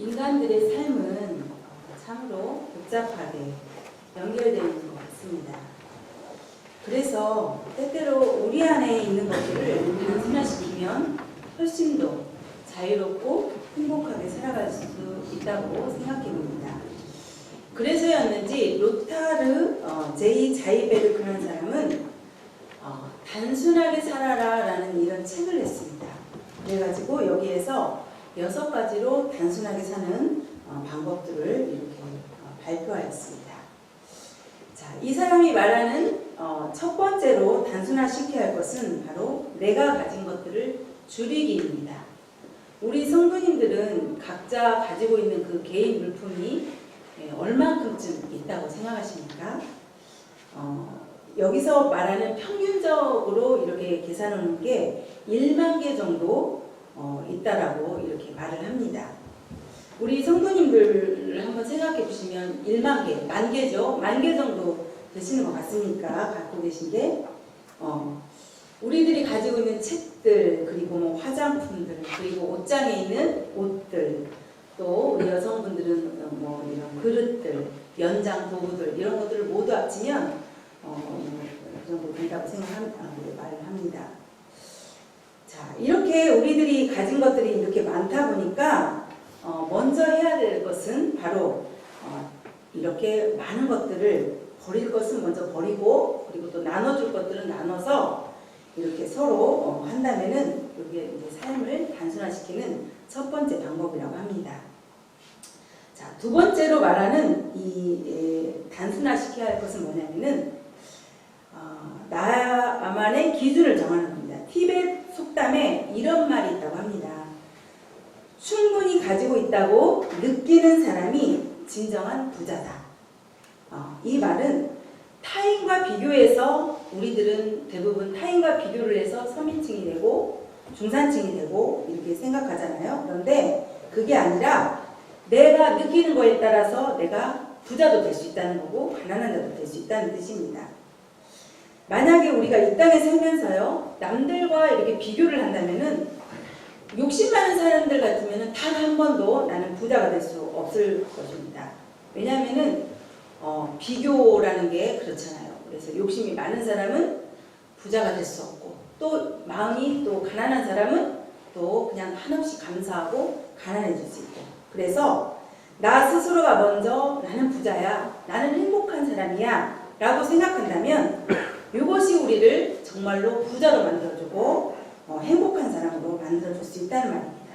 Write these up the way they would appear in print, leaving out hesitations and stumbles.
인간들의 삶은 참으로 복잡하게 연결되어 있는 것 같습니다. 그래서 때때로 우리 안에 있는 것들을 단순화시키면 훨씬 더 자유롭고 행복하게 살아갈 수 있다고 생각해 봅니다. 그래서였는지 로타르 제이 자이베르 그런 사람은 단순하게 살아라 라는 이런 책을 냈습니다. 그래가지고 여기에서 6가지로 단순하게 사는 방법들을 이렇게 발표하였습니다. 자, 이 사람이 말하는 첫 번째로 단순화시켜야 할 것은 바로 내가 가진 것들을 줄이기입니다. 우리 성도님들은 각자 가지고 있는 그 개인 물품이 얼만큼쯤 있다고 생각하십니까? 여기서 말하는 평균적으로 이렇게 계산하는 게 1만 개 정도 있다라고 이렇게 말을 합니다. 우리 성도님들 한번 생각해 보시면 1만 개, 10,000개죠. 10,000개 정도 되시는 것 같습니까? 갖고 계신 게. 우리들이 가지고 있는 책들, 그리고 뭐 화장품들, 그리고 옷장에 있는 옷들, 또 우리 여성분들은 뭐 이런 그릇들, 연장 도구들, 이런 것들을 모두 합치면 그 정도 된다고 말을 합니다. 자, 이렇게 우리들이 가진 것들이 이렇게 많다 보니까 먼저 해야 될 것은 바로 이렇게 많은 것들을 버릴 것은 먼저 버리고, 그리고 또 나눠줄 것들은 나눠서 이렇게 서로 한다면은 이게 이제 삶을 단순화시키는 첫 번째 방법이라고 합니다. 자, 두 번째로 말하는 이 단순화시켜야 할 것은 뭐냐면은 나만의 기준을 정하는 겁니다. 티베트 속담에 이런 말이 있다고 합니다. 충분히 가지고 있다고 느끼는 사람이 진정한 부자다. 이 말은 타인과 비교해서 우리들은 대부분 타인과 비교를 해서 서민층이 되고 중산층이 되고 이렇게 생각하잖아요. 그런데 그게 아니라 내가 느끼는 거에 따라서 내가 부자도 될 수 있다는 거고 가난한 자도 될 수 있다는 뜻입니다. 만약에 우리가 이 땅에 살면서요, 남들과 이렇게 비교를 한다면은 욕심 많은 사람들 같으면은 단 한 번도 나는 부자가 될 수 없을 것입니다. 왜냐하면은 비교라는 게 그렇잖아요. 그래서 욕심이 많은 사람은 부자가 될 수 없고, 또 마음이 또 가난한 사람은 또 그냥 한없이 감사하고 가난해질 수 있고, 그래서 나 스스로가 먼저 나는 부자야, 나는 행복한 사람이야 라고 생각한다면 이것이 우리를 정말로 부자로 만들어주고 행복한 사람으로 만들어줄 수 있다는 말입니다.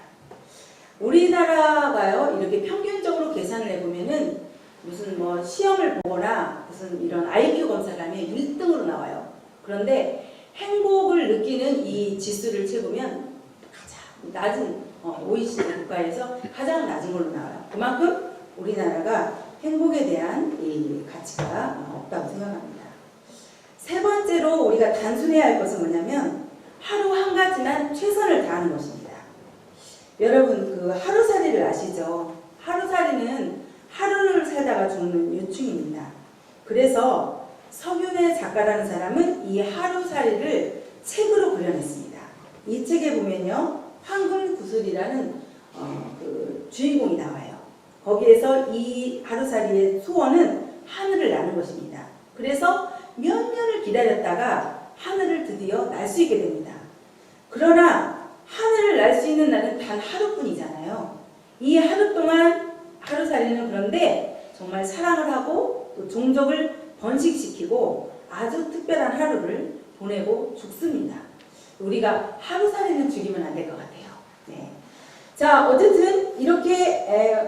우리나라가요, 이렇게 평균적으로 계산을 해보면은 무슨 뭐 시험을 보거나 무슨 이런 IQ 검사를 하면 1등으로 나와요. 그런데 행복을 느끼는 이 지수를 채우면 가장 낮은 OECD 국가에서 가장 낮은 걸로 나와요. 그만큼 우리나라가 행복에 대한 이 가치가 없다고 생각합니다. 세 번째로 우리가 단순해야 할 것은 뭐냐면 하루 한 가지만 최선을 다하는 것입니다. 여러분 그 하루살이를 아시죠? 하루살이는 하루를 살다가 죽는 유충입니다. 그래서 서균의 작가라는 사람은 이 하루살이를 책으로 그려냈습니다. 이 책에 보면요, 황금구슬이라는 그 주인공이 나와요. 거기에서 이 하루살이의 소원은 하늘을 나는 것입니다. 그래서 몇 년을 기다렸다가 하늘을 드디어 날 수 있게 됩니다. 그러나 하늘을 날 수 있는 날은 단 하루뿐이잖아요. 이 하루 동안 하루살이는 그런데 정말 사랑을 하고 또 종족을 번식시키고 아주 특별한 하루를 보내고 죽습니다. 우리가 하루살이는 죽이면 안 될 것 같아요. 네. 자, 어쨌든 이렇게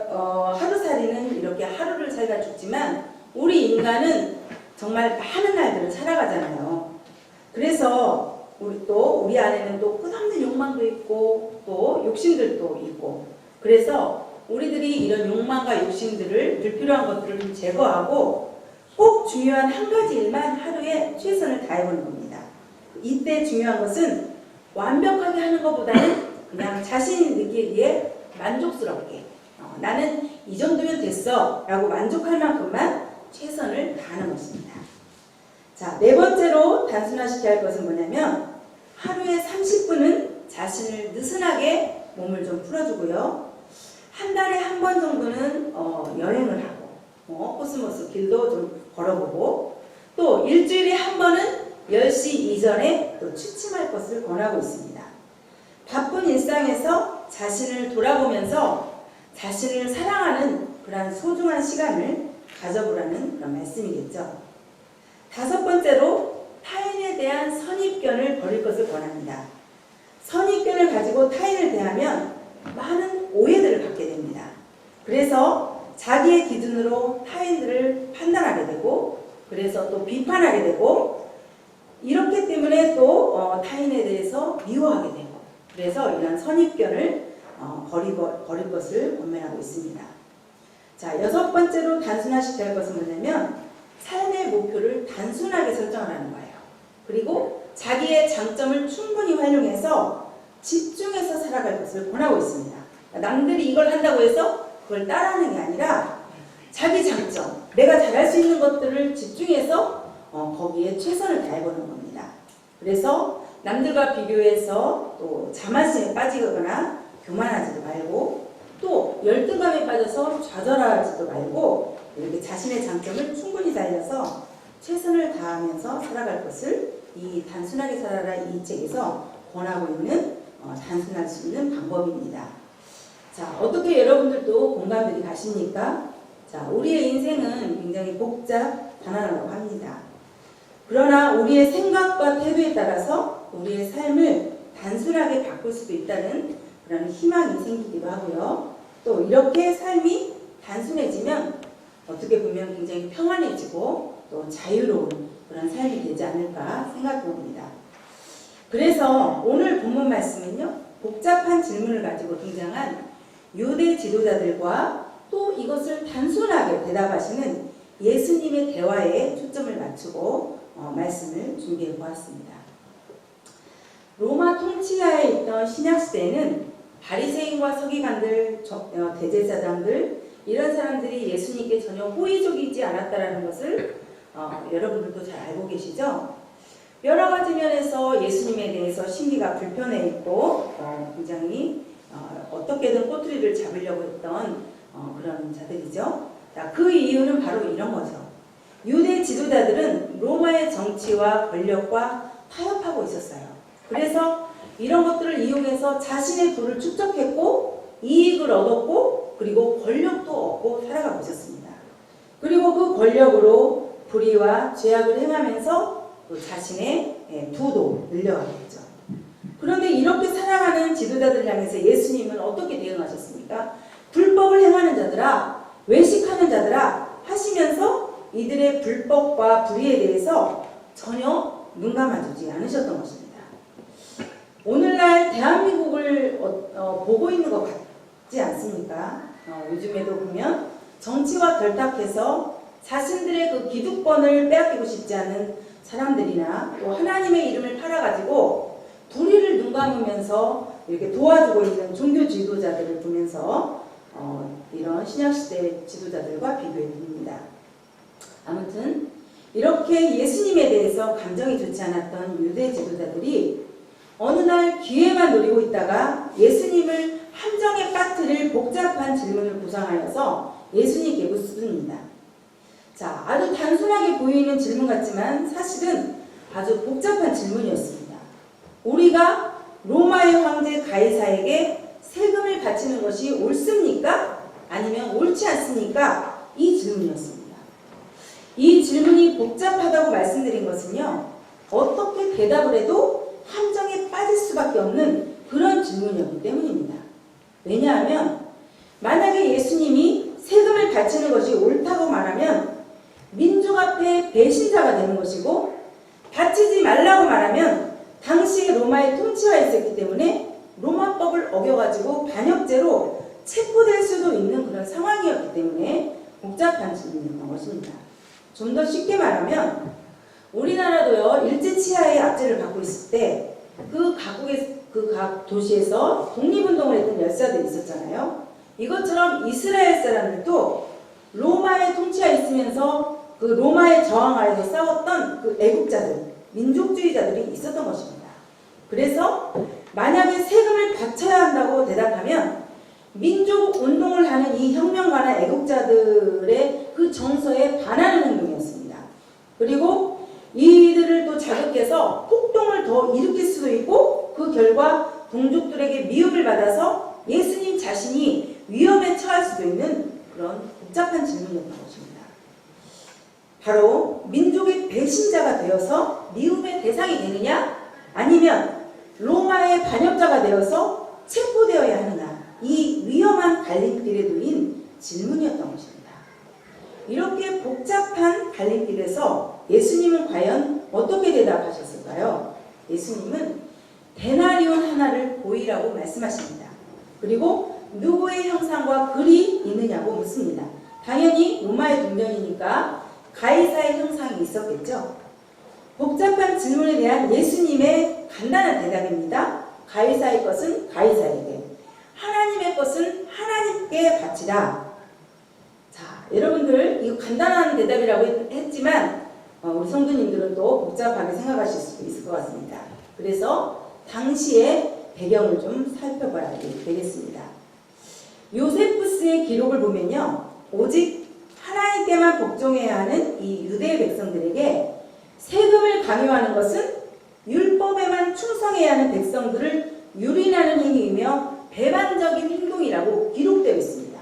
하루살이는 이렇게 하루를 살다 죽지만 우리 인간은 정말 많은 날들을 살아가잖아요. 그래서 우리 안에는 또 끝없는 욕망도 있고 또 욕심들도 있고, 그래서 우리들이 이런 욕망과 욕심들을 불필요한 것들을 좀 제거하고 꼭 중요한 한 가지 일만 하루에 최선을 다해보는 겁니다. 이때 중요한 것은 완벽하게 하는 것보다는 그냥 자신이 느끼기에 만족스럽게 나는 이 정도면 됐어 라고 만족할 만큼만 최선을 다하는 것입니다. 자, 네 번째로 단순화시켜야 할 것은 뭐냐면 하루에 30분은 자신을 느슨하게 몸을 좀 풀어주고요. 한 달에 한 한 번 정도는 여행을 하고 코스모스 길도 좀 걸어보고 또 일주일에 한 번은 10시 이전에 또 취침할 것을 권하고 있습니다. 바쁜 일상에서 자신을 돌아보면서 자신을 사랑하는 그런 소중한 시간을 가져보라는 그런 말씀이겠죠. 다섯 번째로 타인에 대한 선입견을 버릴 것을 권합니다. 선입견을 가지고 타인을 대하면 많은 오해들을 갖게 됩니다. 그래서 자기의 기준으로 타인들을 판단하게 되고 그래서 또 비판하게 되고 이렇기 때문에 또 타인에 대해서 미워하게 되고 그래서 이런 선입견을 버릴 것을 권면하고 있습니다. 자, 여섯 번째로 단순화시켜야 할 것은 뭐냐면 삶의 목표를 단순하게 설정하라는 거예요. 그리고 자기의 장점을 충분히 활용해서 집중해서 살아갈 것을 권하고 있습니다. 남들이 이걸 한다고 해서 그걸 따라하는 게 아니라 자기 장점, 내가 잘할 수 있는 것들을 집중해서 거기에 최선을 다해보는 겁니다. 그래서 남들과 비교해서 또 자만심에 빠지거나 교만하지도 말고 또 열등감에 빠져서 좌절하지도 말고 이렇게 자신의 장점을 충분히 살려서 최선을 다하면서 살아갈 것을 이 단순하게 살아라 이 책에서 권하고 있는 단순할 수 있는 방법입니다. 자, 어떻게 여러분들도 공감들이 가십니까? 자, 우리의 인생은 굉장히 복잡하다고 합니다. 그러나 우리의 생각과 태도에 따라서 우리의 삶을 단순하게 바꿀 수도 있다는 그런 희망이 생기기도 하고요. 또 이렇게 삶이 단순해지면 어떻게 보면 굉장히 평안해지고 또 자유로운 그런 삶이 되지 않을까 생각해 봅니다. 그래서 오늘 본문 말씀은요, 복잡한 질문을 가지고 등장한 유대 지도자들과 또 이것을 단순하게 대답하시는 예수님의 대화에 초점을 맞추고 말씀을 준비해 보았습니다. 로마 통치하에 있던 신약시대에는 바리새인과 서기관들, 대제사장들 이런 사람들이 예수님께 전혀 호의적이지 않았다는 것을 여러분들도 잘 알고 계시죠? 여러 가지 면에서 예수님에 대해서 심리가 불편해 있고 굉장히 어떻게든 꼬투리를 잡으려고 했던 그런 자들이죠. 자, 그 이유는 바로 이런 거죠. 유대 지도자들은 로마의 정치와 권력과 타협하고 있었어요. 그래서 이런 것들을 이용해서 자신의 부를 축적했고 이익을 얻었고 그리고 권력도 얻고 살아가고 있었습니다. 그리고 그 권력으로 불의와 죄악을 행하면서 또 자신의 부도 늘려가겠죠. 그런데 이렇게 살아가는 지도자들 향해서 예수님은 어떻게 대응하셨습니까? 불법을 행하는 자들아, 외식하는 자들아 하시면서 이들의 불법과 불의에 대해서 전혀 눈감아주지 않으셨던 것입니다. 오늘날 대한민국을 보고 있는 것 같지 않습니까? 요즘에도 보면 정치와 결탁해서 자신들의 그 기득권을 빼앗기고 싶지 않은 사람들이나 또 하나님의 이름을 팔아가지고 불의를 눈감으면서 이렇게 도와주고 있는 종교 지도자들을 보면서 이런 신약시대 지도자들과 비교해 봅니다. 아무튼 이렇게 예수님에 대해서 감정이 좋지 않았던 유대 지도자들이 어느 날 기회만 노리고 있다가 예수님을 함정에 빠뜨릴 복잡한 질문을 구상하여서 예수님께 묻습니다. 자, 아주 단순하게 보이는 질문 같지만 사실은 아주 복잡한 질문이었습니다. 우리가 로마의 황제 가이사에게 세금을 바치는 것이 옳습니까? 아니면 옳지 않습니까? 이 질문이었습니다. 이 질문이 복잡하다고 말씀드린 것은요, 어떻게 대답을 해도 함정에 빠질 수밖에 없는 그런 질문이었기 때문입니다. 왜냐하면 만약에 예수님이 세금을 바치는 것이 옳다고 말하면 민족 앞에 배신자가 되는 것이고 바치지 말라고 말하면 당시에 로마의 통치하에 있었기 때문에 로마법을 어겨가지고 반역죄로 체포될 수도 있는 그런 상황이었기 때문에 복잡한 질문이었던 것입니다. 좀 더 쉽게 말하면 우리나라도요, 일제치하의 압제를 받고 있을 때 그 각 도시에서 독립운동을 했던 열사들이 있었잖아요. 이것처럼 이스라엘 사람들도 로마의 통치하에 있으면서 그 로마의 저항 아래서 싸웠던 그 애국자들, 민족주의자들이 있었던 것입니다. 그래서 만약에 세금을 바쳐야 한다고 대답하면 민족 운동을 하는 이 혁명가나 애국자들의 그 정서에 반하는 행동이었습니다. 그리고 이들을 또 자극해서 폭동을 더 일으킬 수도 있고 그 결과 동족들에게 미움을 받아서 예수님 자신이 위험에 처할 수도 있는 그런 복잡한 질문이었던 것입니다. 바로 민족의 배신자가 되어서 미움의 대상이 되느냐 아니면 로마의 반역자가 되어서 체포되어야 하느냐 이 위험한 갈림길에 놓인 질문이었던 것입니다. 이렇게 복잡한 갈림길에서 예수님은 과연 어떻게 대답하셨을까요? 예수님은 데나리온 하나를 보이라고 말씀하십니다. 그리고 누구의 형상과 글이 있느냐고 묻습니다. 당연히 로마의 동면이니까 가이사의 형상이 있었겠죠. 복잡한 질문에 대한 예수님의 간단한 대답입니다. 가이사의 것은 가이사에게, 하나님의 것은 하나님께 바치라. 자, 여러분들 이거 간단한 대답이라고 했지만 우리 성도님들은 또 복잡하게 생각하실 수도 있을 것 같습니다. 그래서 당시의 배경을 좀 살펴봐야 되겠습니다. 요세푸스의 기록을 보면요, 오직 하나님께만 복종해야 하는 이 유대 백성들에게 세금을 강요하는 것은 율법에만 충성해야 하는 백성들을 유린하는 행위이며 배반적인 행동이라고 기록되어 있습니다.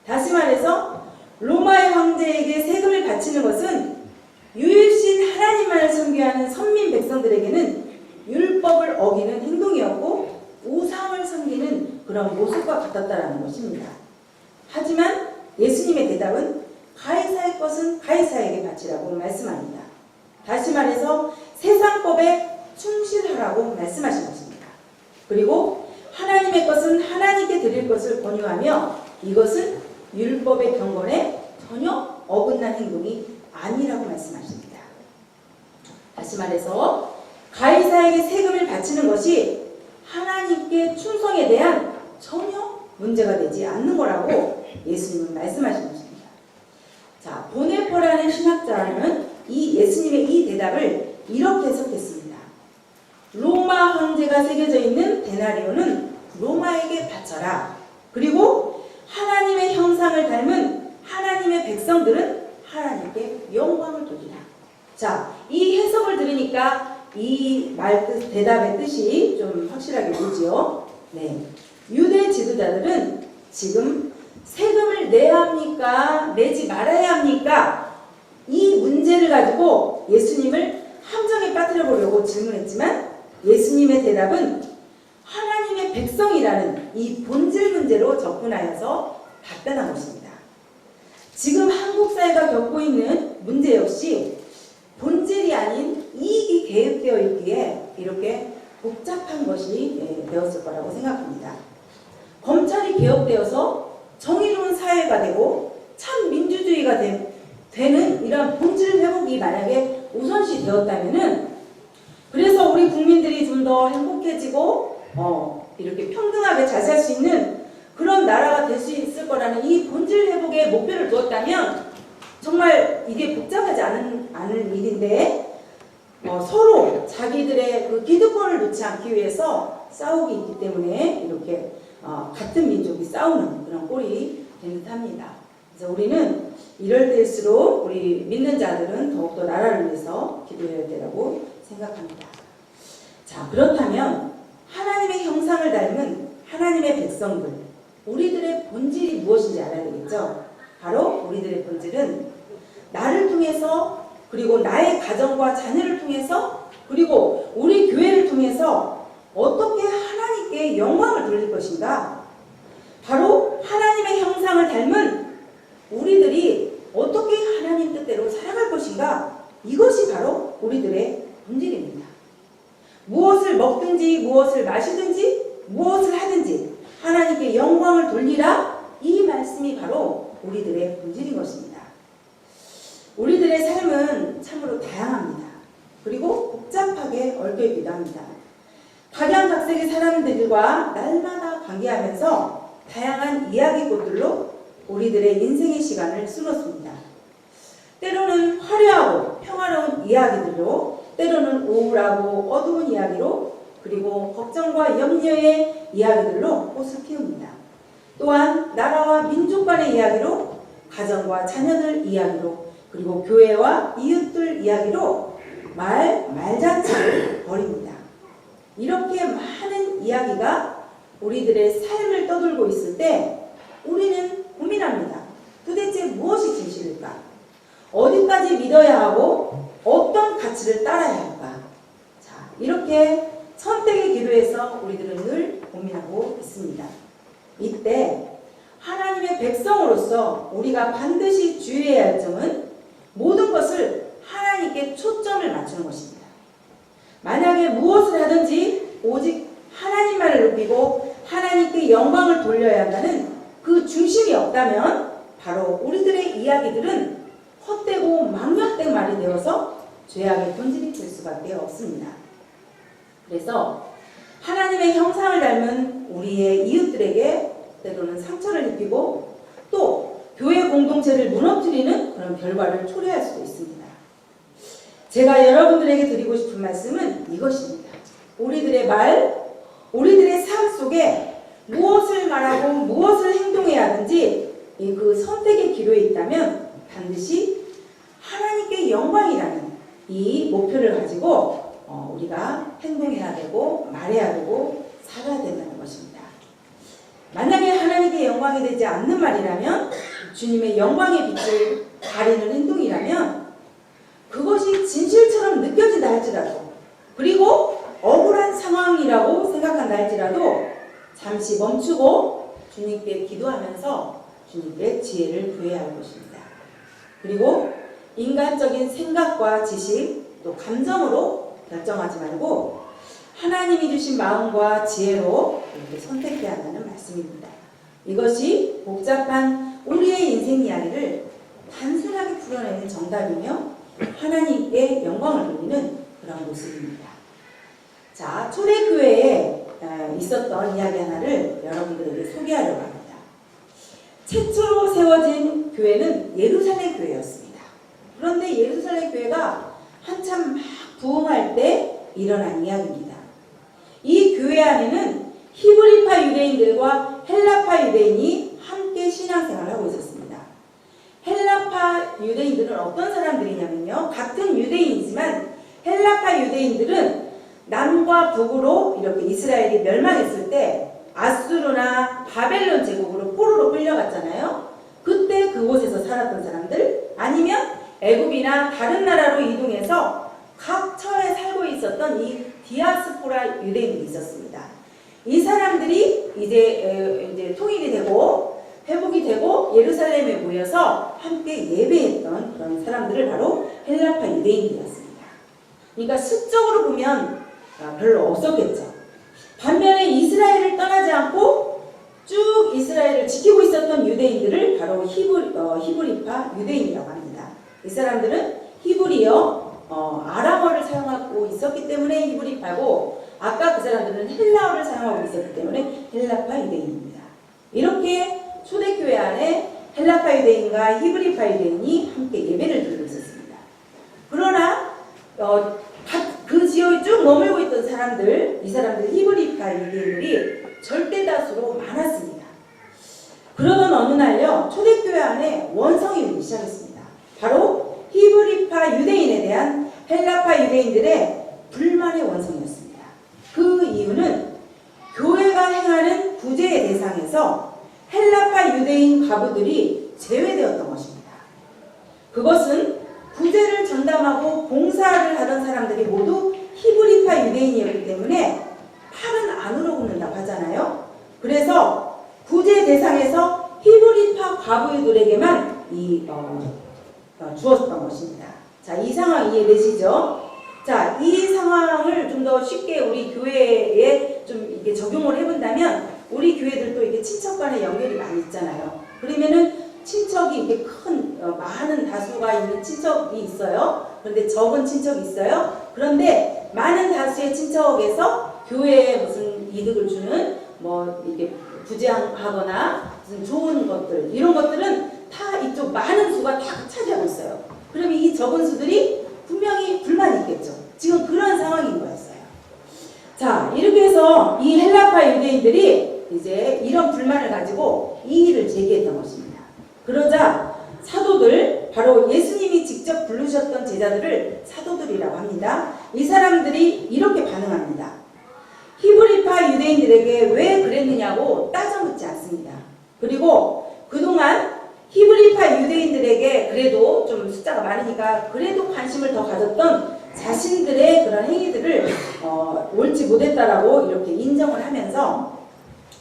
다시 말해서 로마의 황제에게 세금을 바치는 것은 유일신 하나님만을 섬겨하는 선민 백성들에게는 율법을 어기는 행동이었고 우상을 섬기는 그런 모습과 같았다는 것입니다. 하지만 예수님의 대답은 가이사의 것은 가이사에게 바치라고 말씀합니다. 다시 말해서 세상법에 충실하라고 말씀하신 것입니다. 그리고 하나님의 것은 하나님께 드릴 것을 권유하며 이것은 율법의 경건에 전혀 어긋난 행동이 아니라고 말씀하십니다. 다시 말해서 가이사에게 세금을 바치는 것이 하나님께 충성에 대한 전혀 문제가 되지 않는 거라고 예수님은 말씀하신 것입니다. 자, 보네퍼라는 신학자는 이 예수님의 이 대답을 이렇게 해석했습니다. 로마 황제가 새겨져 있는 데나리온은 로마에게 바쳐라. 그리고 하나님의 형상을 닮은 하나님의 백성들은 하나님께 영광을 돌리라. 자, 이 해석을 들으니까 이 대답의 뜻이 좀 확실하게 보지요. 네. 유대 지도자들은 지금 세금을 내야 합니까? 내지 말아야 합니까? 이 문제를 가지고 예수님을 함정에 빠뜨려 보려고 질문했지만 예수님의 대답은 하나님의 백성이라는 이 본질 문제로 접근하여서 답변한 것입니다. 지금 한국 사회가 겪고 있는 문제 역시 본질이 아닌 이익이 개입되어 있기에 이렇게 복잡한 것이 되었을 거라고 생각합니다. 검찰이 개혁되어서 정의로운 사회가 되고 참 민주주의가 되는 이런 본질 회복이 만약에 우선시 되었다면은 그래서 우리 국민들이 좀 더 행복해지고 이렇게 평등하게 잘 살 수 있는 그런 나라가 될 수 있을 거라는 이 본질 회복에 목표를 두었다면 정말 이게 복잡하지 않은 일인데 서로 자기들의 그 기득권을 놓지 않기 위해서 싸우기 있기 때문에 이렇게 같은 민족이 싸우는 그런 꼴이 된 듯합니다. 그래서 우리는 이럴 때일수록 우리 믿는 자들은 더욱더 나라를 위해서 기도해야 되라고 생각합니다. 자, 그렇다면 하나님의 형상을 닮은 하나님의 백성들, 우리들의 본질이 무엇인지 알아야 되겠죠? 바로 우리들의 본질은 나를 통해서 그리고 나의 가정과 자녀를 통해서 그리고 우리 교회를 통해서 어떻게 하나님께 영광을 돌릴 것인가? 바로 하나님의 형상을 닮은 우리들이 어떻게 하나님 뜻대로 살아갈 것인가? 이것이 바로 우리들의 본질입니다. 무엇을 먹든지 무엇을 마시든지 무엇을 하든지 하나님께 영광을 돌리라, 이 말씀이 바로 우리들의 본질인 것입니다. 우리들의 삶은 참으로 다양합니다. 그리고 복잡하게 얽혀있기도 합니다. 각양각색의 사람들과 날마다 관계하면서 다양한 이야기꽃들로 우리들의 인생의 시간을 수놓습니다. 때로는 화려하고 평화로운 이야기들로, 때로는 우울하고 어두운 이야기로, 그리고 걱정과 염려의 이야기들로 꽃을 피웁니다. 또한 나라와 민족 간의 이야기로, 가정과 자녀들 이야기로, 그리고 교회와 이웃들 이야기로 말자체를 벌입니다. 이렇게 많은 이야기가 우리들의 삶을 떠돌고 있을 때 우리는 고민합니다. 도대체 무엇이 진실일까? 어디까지 믿어야 하고 어떤 가치를 따라야 할까? 자, 이렇게 선택의 기로에서 우리들은 늘 고민하고 있습니다. 이때 하나님의 백성으로서 우리가 반드시 주의해야 할 점은 모든 것을 하나님께 초점을 맞추는 것입니다. 만약에 무엇을 하든지 오직 하나님만을 높이고 하나님께 영광을 돌려야 한다는 그 중심이 없다면 바로 우리들의 이야기들은 헛되고 망령된 말이 되어서 죄악의 본질이 될 수밖에 없습니다. 그래서 하나님의 형상을 닮은 우리의 이웃들에게 때로는 상처를 입히고 또 교회 공동체를 무너뜨리는 그런 결과를 초래할 수도 있습니다. 제가 여러분들에게 드리고 싶은 말씀은 이것입니다. 우리들의 말, 우리들의 삶 속에 무엇을 말하고 무엇을 행동해야 하든지 그 선택의 기로에 있다면 반드시 하나님께 영광이라는 이 목표를 가지고 우리가 행동해야 되고 말해야 되고 살아야 된다는 것입니다. 만약에 하나님께 영광이 되지 않는 말이라면, 주님의 영광의 빛을 가리는 행동이라면 그것이 진실처럼 느껴진다 할지라도, 그리고 억울한 상황이라고 생각한다 할지라도 잠시 멈추고 주님께 기도하면서 주님께 지혜를 구해야 할 것입니다. 그리고 인간적인 생각과 지식 또 감정으로 결정하지 말고 하나님이 주신 마음과 지혜로 이렇게 선택해야 한다는 말씀입니다. 이것이 복잡한 우리의 인생 이야기를 단순하게 풀어내는 정답이며 하나님께 영광을 돌리는 그런 모습입니다. 자, 초대교회에 있었던 이야기 하나를 여러분들에게 소개하려고 합니다. 최초로 세워진 교회는 예루살렘 교회였습니다. 그런데 예루살렘 교회가 한참 막 부흥할 때 일어난 이야기입니다. 이 교회 안에는 히브리파 유대인들과 헬라파 유대인이 함께 신앙생활을 하고 있었습니다. 헬라파 유대인들은 어떤 사람들이냐면요, 같은 유대인이지만 헬라파 유대인들은 남과 북으로 이렇게 이스라엘이 멸망했을 때 아수르나 바벨론 제국으로 포로로 끌려갔잖아요. 그때 그곳에서 살았던 사람들, 아니면 애굽이나 다른 나라로 이동해서 각 처에 살고 있었던 이 디아스포라 유대인들이 있었습니다. 이 사람들이 이제 통일이 되고 회복이 되고 예루살렘에 모여서 함께 예배했던 그런 사람들을 바로 헬라파 유대인들이었습니다. 그러니까 수적으로 보면 별로 없었겠죠. 반면에 이스라엘을 떠나지 않고 쭉 이스라엘을 지키고 있었던 유대인들을 바로 히브리파 유대인이라고 합니다. 이 사람들은 히브리어, 아람어를 사용하고 있었기 때문에 히브리파고, 아까 그 사람들은 헬라어를 사용하고 있었기 때문에 헬라파 유대인입니다. 이렇게 초대교회 안에 헬라파 유대인과 히브리파 유대인이 함께 예배를 드리고 있었습니다. 그러나 그 지역에 쭉 머물고 있던 사람들, 이 사람들 히브리파 유대인들이 절대 다수로 많았습니다. 그러던 어느 날요, 초대교회 안에 원성이 오기 시작했습니다. 바로 히브리파 유대인에 대한 헬라파 유대인들의 불만의 원성이었습니다. 그 이유는 교회가 행하는 구제의 대상에서 헬라파 유대인 과부들이 제외되었던 것입니다. 그것은 구제를 전담하고 봉사를 하던 사람들이 모두 히브리파 유대인이었기 때문에 팔은 안으로 굽는다고 하잖아요. 그래서 구제 대상에서 히브리파 과부들에게만 주었던 것입니다. 자, 이 상황 이해되시죠? 자, 이 상황을 좀 더 쉽게 우리 교회에 좀 이렇게 적용을 해본다면, 우리 교회들도 이렇게 친척 간의 연결이 많이 있잖아요. 그러면은 친척이 이렇게 많은 다수가 있는 친척이 있어요. 그런데 적은 친척이 있어요. 그런데 많은 다수의 친척에서 교회에 무슨 이득을 주는 이렇게 부재하거나 무슨 좋은 것들, 이런 것들은 다 이쪽 많은 수가 다 차지하고 있어요. 그러면 이 적은 수들이 분명히 불만이 있겠죠. 지금 그런 상황인 거였어요. 자, 이렇게 해서 이 헬라파 유대인들이 이제 이런 불만을 가지고 제자들을 사도들이라고 합니다. 이 사람들이 이렇게 반응합니다. 히브리파 유대인들에게 왜 그랬느냐고 따져 묻지 않습니다. 그리고 그동안 히브리파 유대인들에게 그래도 좀 숫자가 많으니까 그래도 관심을 더 가졌던 자신들의 그런 행위들을 옳지 못했다라고 이렇게 인정을 하면서,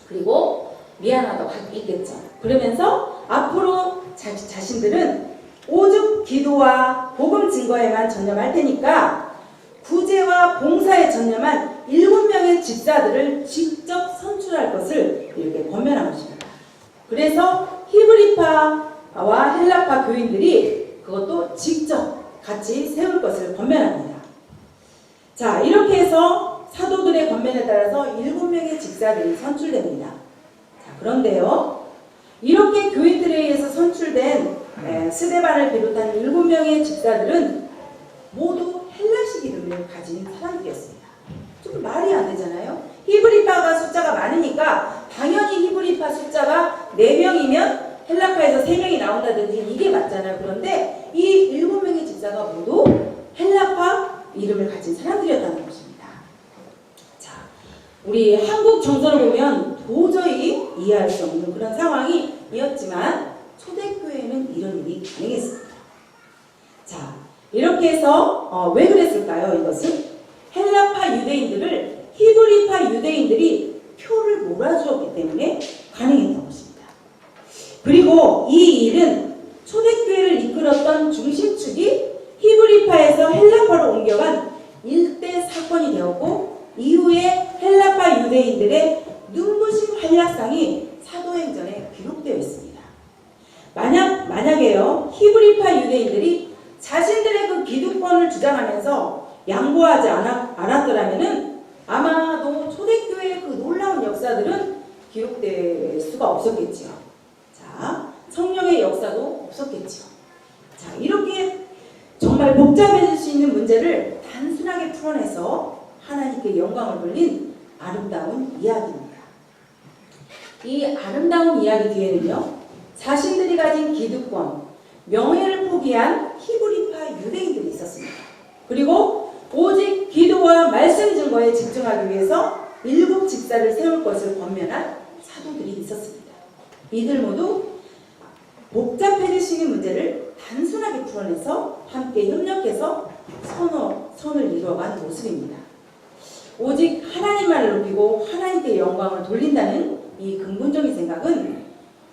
그리고 미안하다고 했겠죠. 그러면서 앞으로 자신들은 오직 기도와 복음 증거에만 전념할 테니까 구제와 봉사에 전념한 7명의 집사들을 직접 선출할 것을 이렇게 권면한 것입니다. 그래서 히브리파와 헬라파 교인들이 그것도 직접 같이 세울 것을 권면합니다. 자, 이렇게 해서 사도들의 권면에 따라서 7명의 집사들이 선출됩니다. 자, 그런데요, 이렇게 교인들에 의해서 선출된 스데반을 비롯한 7명의 집사들은 모두 헬라식 이름을 가진 사람들이었습니다. 좀 말이 안 되잖아요. 히브리파가 숫자가 많으니까 당연히 히브리파 숫자가 4명이면 헬라파에서 3명이 나온다든지 이게 맞잖아요. 그런데 이 7명의 집사가 모두 헬라파 이름을 가진 사람들이었다는 것입니다. 자, 우리 한국 정서를 보면 도저히 이해할 수 없는 그런 상황이었지만 초대교회에는 이런 일이 가능했습니다. 자, 이렇게 해서 왜 그랬을까요? 이것은 헬라파 유대인들을 히브리파 유대인들이 표를 몰아주었기 때문에 가능했던 것입니다. 그리고 이 일은 초대교회를 이끌었던 중심축이 히브리파에서 헬라파로 옮겨간 일대 사건이 되었고, 이후에 헬라파 유대인들의 눈부신 활약상이 사도행전에 기록되어 있습니다. 만약에요, 히브리파 유대인들이 자신들의 그 기득권을 주장하면서 양보하지 않았더라면은 아마도 초대교회의 그 놀라운 역사들은 기록될 수가 없었겠지요. 자, 성령의 역사도 없었겠지요. 자, 이렇게 정말 복잡해질 수 있는 문제를 단순하게 풀어내서 하나님께 영광을 돌린 아름다운 이야기입니다. 이 아름다운 이야기 뒤에는요, 자신들이 가진 기득권, 명예를 포기한 히브리파 유대인들이 있었습니다. 그리고 오직 기도와 말씀 증거에 집중하기 위해서 7 집사를 세울 것을 권면한 사도들이 있었습니다. 이들 모두 복잡해질 수 있는 문제를 단순하게 풀어내서 함께 협력해서 선을 이루어간 모습입니다. 오직 하나님만을 높이고 하나님께 영광을 돌린다는 이 근본적인 생각은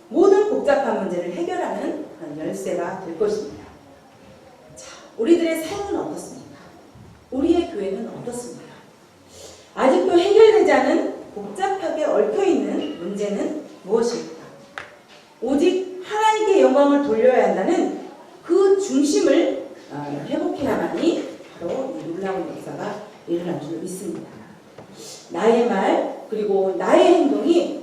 모든 복잡한 문제를 해결하는 열쇠가 될 것입니다. 자, 우리들의 삶은 어떻습니까? 우리의 교회는 어떻습니까? 아직도 해결되지 않은 복잡하게 얽혀있는 문제는 무엇입니까? 오직 하나님께 영광을 돌려야 한다는 그 중심을 회복해야만이 바로 이 놀라운 역사가 일어날 줄 믿습니다. 나의 말 그리고 나의 행동이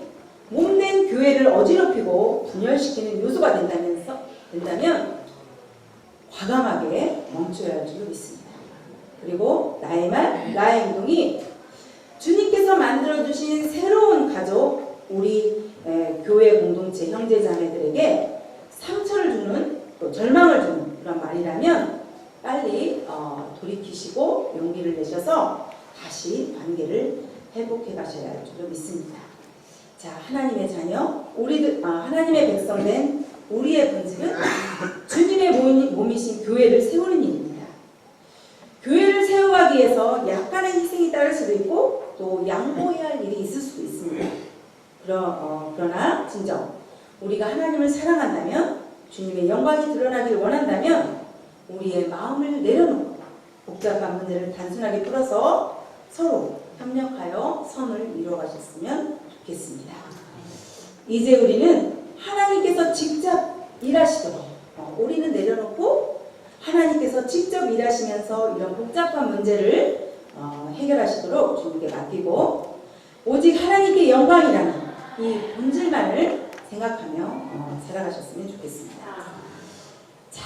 몸된 교회를 어지럽히고 분열시키는 요소가 된다면 과감하게 멈춰야 할 줄 믿습니다. 그리고 나의 말, 나의 행동이 주님께서 만들어주신 새로운 가족, 우리 교회 공동체 형제자매들에게 상처를 주는, 또 절망을 주는 그런 말이라면 빨리 돌이키시고 용기를 내셔서 다시 관계를 회복해 가셔야 할 줄 믿습니다. 자, 하나님의 자녀, 하나님의 백성된 우리의 본질은 주님의 몸이신 교회를 세우는 일입니다. 교회를 세워가기 위해서 약간의 희생이 따를 수도 있고 또 양보해야 할 일이 있을 수도 있습니다. 그러나 진정 우리가 하나님을 사랑한다면, 주님의 영광이 드러나길 원한다면 우리의 마음을 내려놓고 복잡한 문제를 단순하게 풀어서 서로 협력하여 선을 이루어가셨으면 좋겠습니다. 이제 우리는 하나님께서 직접 일하시도록 우리는 내려놓고 하나님께서 직접 일하시면서 이런 복잡한 문제를 해결하시도록 주님께 맡기고 오직 하나님께 영광이라는 이 본질만을 생각하며 살아가셨으면 좋겠습니다. 자,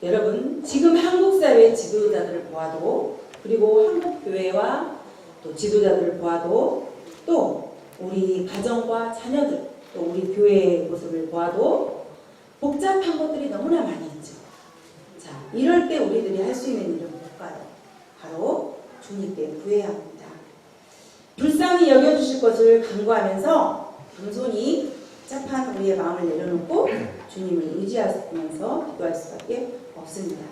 여러분, 지금 한국 사회의 지도자들을 보아도, 그리고 한국 교회와 또 지도자들을 보아도, 또 우리 가정과 자녀들, 또 우리 교회의 모습을 보아도 복잡한 것들이 너무나 많이 있죠. 자, 이럴 때 우리들이 할 수 있는 일은 뭘까요? 바로 주님께 구해야 합니다. 불쌍히 여겨주실 것을 간구하면서 겸손히 복잡한 우리의 마음을 내려놓고 주님을 의지하면서 기도할 수밖에 없습니다.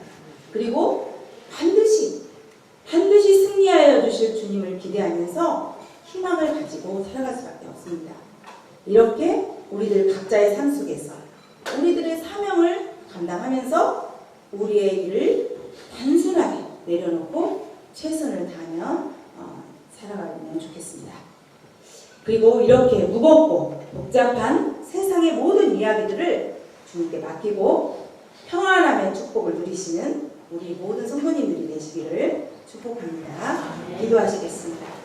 그리고 반드시 승리하여 주실 주님을 기대하면서 희망을 가지고 살아갈 수밖에 없습니다. 이렇게 우리들 각자의 삶 속에서 우리들의 사명을 감당하면서 우리의 일을 단순하게 내려놓고 최선을 다하며 살아가면 좋겠습니다. 그리고 이렇게 무겁고 복잡한 세상의 모든 이야기들을 주님께 맡기고 평안함의 축복을 누리시는 우리 모든 성도님들이 되시기를 축복합니다. 기도하시겠습니다.